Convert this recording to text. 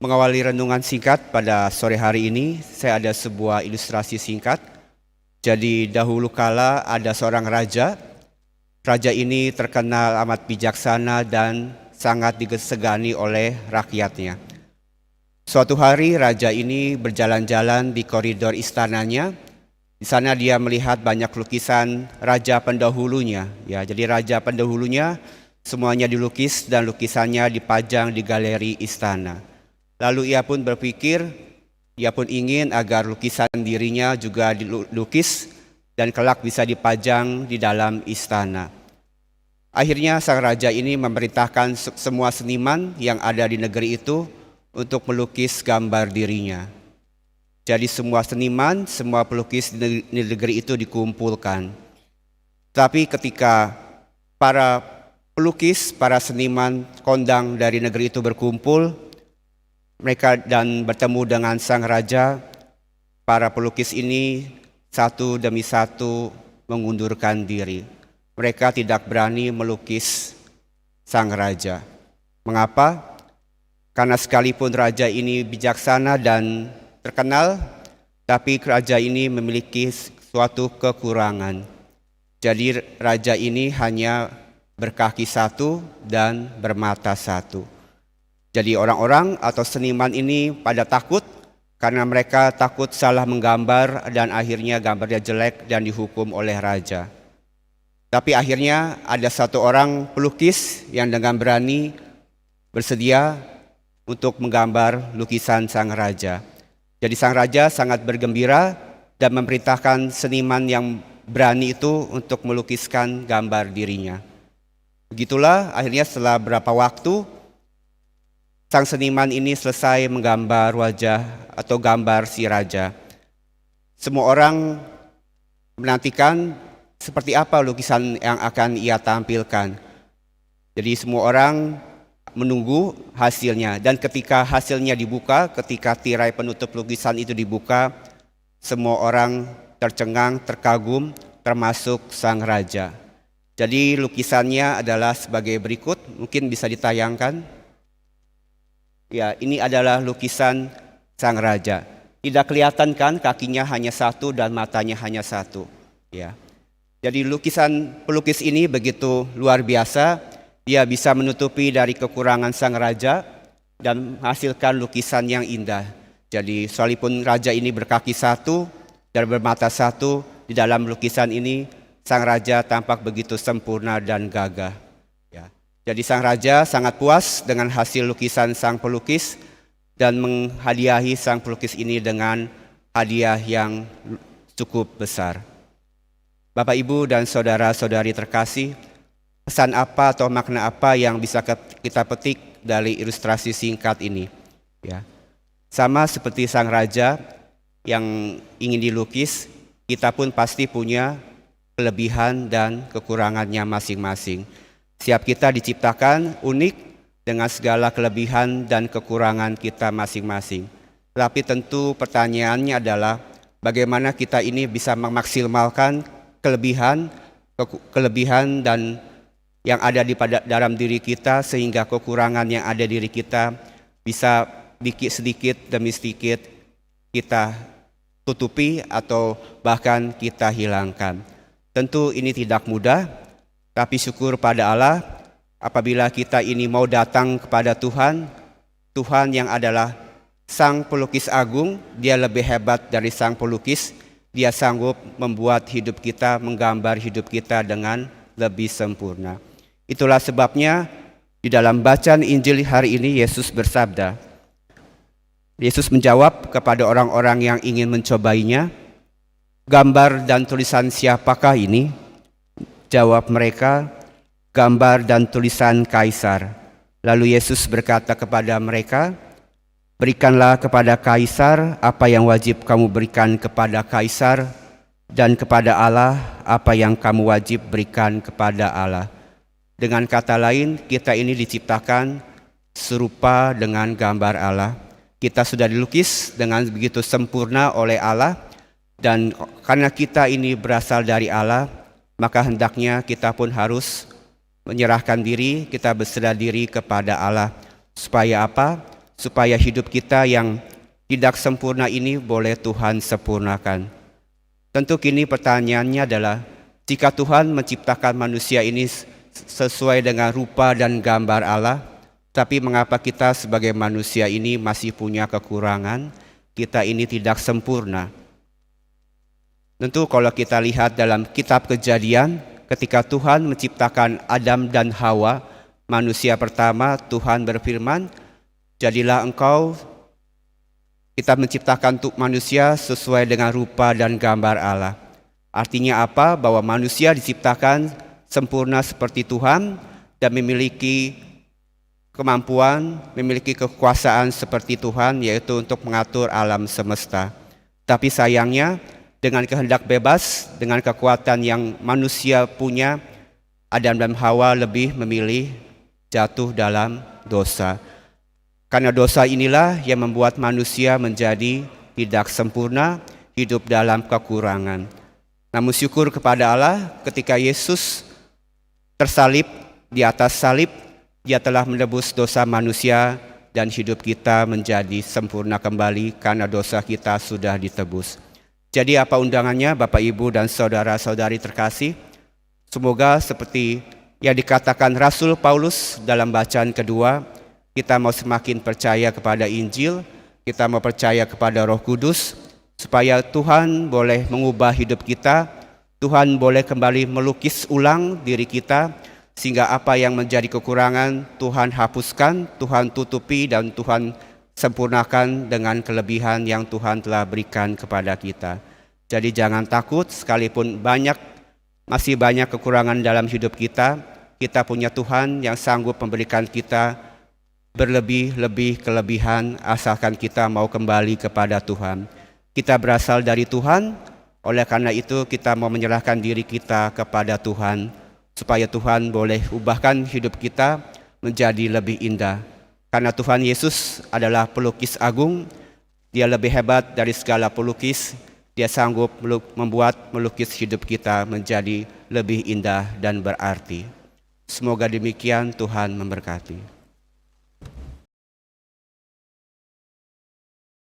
Mengawali renungan singkat pada sore hari ini, saya ada sebuah ilustrasi singkat. Jadi dahulu kala ada seorang raja. Raja ini terkenal amat bijaksana dan sangat disegani oleh rakyatnya. Suatu hari raja ini berjalan-jalan di koridor istananya. Di sana dia melihat banyak lukisan raja pendahulunya. Ya, jadi raja pendahulunya semuanya dilukis dan lukisannya dipajang di galeri istana. Lalu ia pun berpikir, ia pun ingin agar lukisan dirinya juga dilukis dan kelak bisa dipajang di dalam istana. Akhirnya sang raja ini memerintahkan semua seniman yang ada di negeri itu untuk melukis gambar dirinya. Jadi semua seniman, semua pelukis di negeri itu dikumpulkan. Tapi ketika para pelukis, para seniman kondang dari negeri itu berkumpul, mereka dan bertemu dengan sang raja, para pelukis ini satu demi satu mengundurkan diri. Mereka tidak berani melukis sang raja. Mengapa? Karena sekalipun raja ini bijaksana dan terkenal, tapi raja ini memiliki suatu kekurangan. Jadi raja ini hanya berkaki satu dan bermata satu. Jadi orang-orang atau seniman ini pada takut karena mereka takut salah menggambar dan akhirnya gambarnya jelek dan dihukum oleh raja. Tapi akhirnya ada satu orang pelukis yang dengan berani bersedia untuk menggambar lukisan sang raja. Jadi sang raja sangat bergembira dan memerintahkan seniman yang berani itu untuk melukiskan gambar dirinya. Begitulah akhirnya setelah beberapa waktu sang seniman ini selesai menggambar wajah atau gambar si raja. Semua orang menantikan seperti apa lukisan yang akan ia tampilkan. Jadi semua orang menunggu hasilnya, dan ketika hasilnya dibuka, ketika tirai penutup lukisan itu dibuka, semua orang tercengang, terkagum, termasuk sang raja. Jadi lukisannya adalah sebagai berikut, mungkin bisa ditayangkan. Ya, ini adalah lukisan sang raja. Tidak kelihatan kan kakinya hanya satu dan matanya hanya satu. Ya. Jadi lukisan pelukis ini begitu luar biasa. Dia bisa menutupi dari kekurangan sang raja dan menghasilkan lukisan yang indah. Jadi sekalipun raja ini berkaki satu dan bermata satu, di dalam lukisan ini sang raja tampak begitu sempurna dan gagah. Ya. Jadi sang raja sangat puas dengan hasil lukisan sang pelukis dan menghadiahi sang pelukis ini dengan hadiah yang cukup besar. Bapak, Ibu, dan saudara-saudari terkasih, pesan apa atau makna apa yang bisa kita petik dari ilustrasi singkat ini? Ya. Sama seperti sang raja yang ingin dilukis, kita pun pasti punya kelebihan dan kekurangannya masing-masing. Setiap kita diciptakan unik dengan segala kelebihan dan kekurangan kita masing-masing. Tapi tentu pertanyaannya adalah bagaimana kita ini bisa memaksimalkan kelebihan dan yang ada di dalam diri kita, sehingga kekurangan yang ada di diri kita bisa sedikit demi sedikit kita tutupi atau bahkan kita hilangkan. Tentu ini tidak mudah, tapi syukur pada Allah apabila kita ini mau datang kepada Tuhan, Tuhan yang adalah sang pelukis agung, dia lebih hebat dari sang pelukis, dia sanggup membuat hidup kita, menggambar hidup kita dengan lebih sempurna. Itulah sebabnya di dalam bacaan Injil hari ini Yesus bersabda. Yesus menjawab kepada orang-orang yang ingin mencobainya, "Gambar dan tulisan siapakah ini?" Jawab mereka, "Gambar dan tulisan Kaisar." Lalu Yesus berkata kepada mereka, "Berikanlah kepada Kaisar apa yang wajib kamu berikan kepada Kaisar, dan kepada Allah apa yang kamu wajib berikan kepada Allah." Dengan kata lain, kita ini diciptakan serupa dengan gambar Allah. Kita sudah dilukis dengan begitu sempurna oleh Allah, dan karena kita ini berasal dari Allah, maka hendaknya kita pun harus menyerahkan diri, kita berserah diri kepada Allah. Supaya apa? supaya hidup kita yang tidak sempurna ini boleh Tuhan sempurnakan. Tentu kini pertanyaannya adalah, jika Tuhan menciptakan manusia ini sesuai dengan rupa dan gambar Allah, tapi mengapa kita sebagai manusia ini masih punya kekurangan? Kita ini tidak sempurna. Tentu kalau kita lihat dalam kitab Kejadian, ketika Tuhan menciptakan Adam dan Hawa, manusia pertama, Tuhan berfirman, jadilah engkau, kita menciptakan untuk manusia sesuai dengan rupa dan gambar Allah. Artinya apa? Bahwa manusia diciptakan sempurna seperti Tuhan dan memiliki kemampuan, memiliki kekuasaan seperti Tuhan, yaitu untuk mengatur alam semesta. Tapi sayangnya, dengan kehendak bebas, dengan kekuatan yang manusia punya, Adam dan Hawa lebih memilih jatuh dalam dosa. Karena dosa inilah yang membuat manusia menjadi tidak sempurna, hidup dalam kekurangan. Namun syukur kepada Allah, ketika Yesus tersalib di atas salib, Dia telah menebus dosa manusia dan hidup kita menjadi sempurna kembali karena dosa kita sudah ditebus. Jadi apa undangannya Bapak Ibu dan saudara-saudari terkasih? Semoga seperti yang dikatakan Rasul Paulus dalam bacaan kedua, kita mau semakin percaya kepada Injil, kita mau percaya kepada Roh Kudus, supaya Tuhan boleh mengubah hidup kita, Tuhan boleh kembali melukis ulang diri kita, sehingga apa yang menjadi kekurangan Tuhan hapuskan, Tuhan tutupi, dan Tuhan sempurnakan dengan kelebihan yang Tuhan telah berikan kepada kita. Jadi jangan takut, sekalipun masih banyak kekurangan dalam hidup kita, kita punya Tuhan yang sanggup memberikan kita berlebih-lebih kelebihan asalkan kita mau kembali kepada Tuhan. Kita berasal dari Tuhan, oleh karena itu kita mau menyerahkan diri kita kepada Tuhan, supaya Tuhan boleh ubahkan hidup kita menjadi lebih indah. Karena Tuhan Yesus adalah pelukis agung, Dia lebih hebat dari segala pelukis, Dia sanggup melukis hidup kita menjadi lebih indah dan berarti. Semoga demikian, Tuhan memberkati.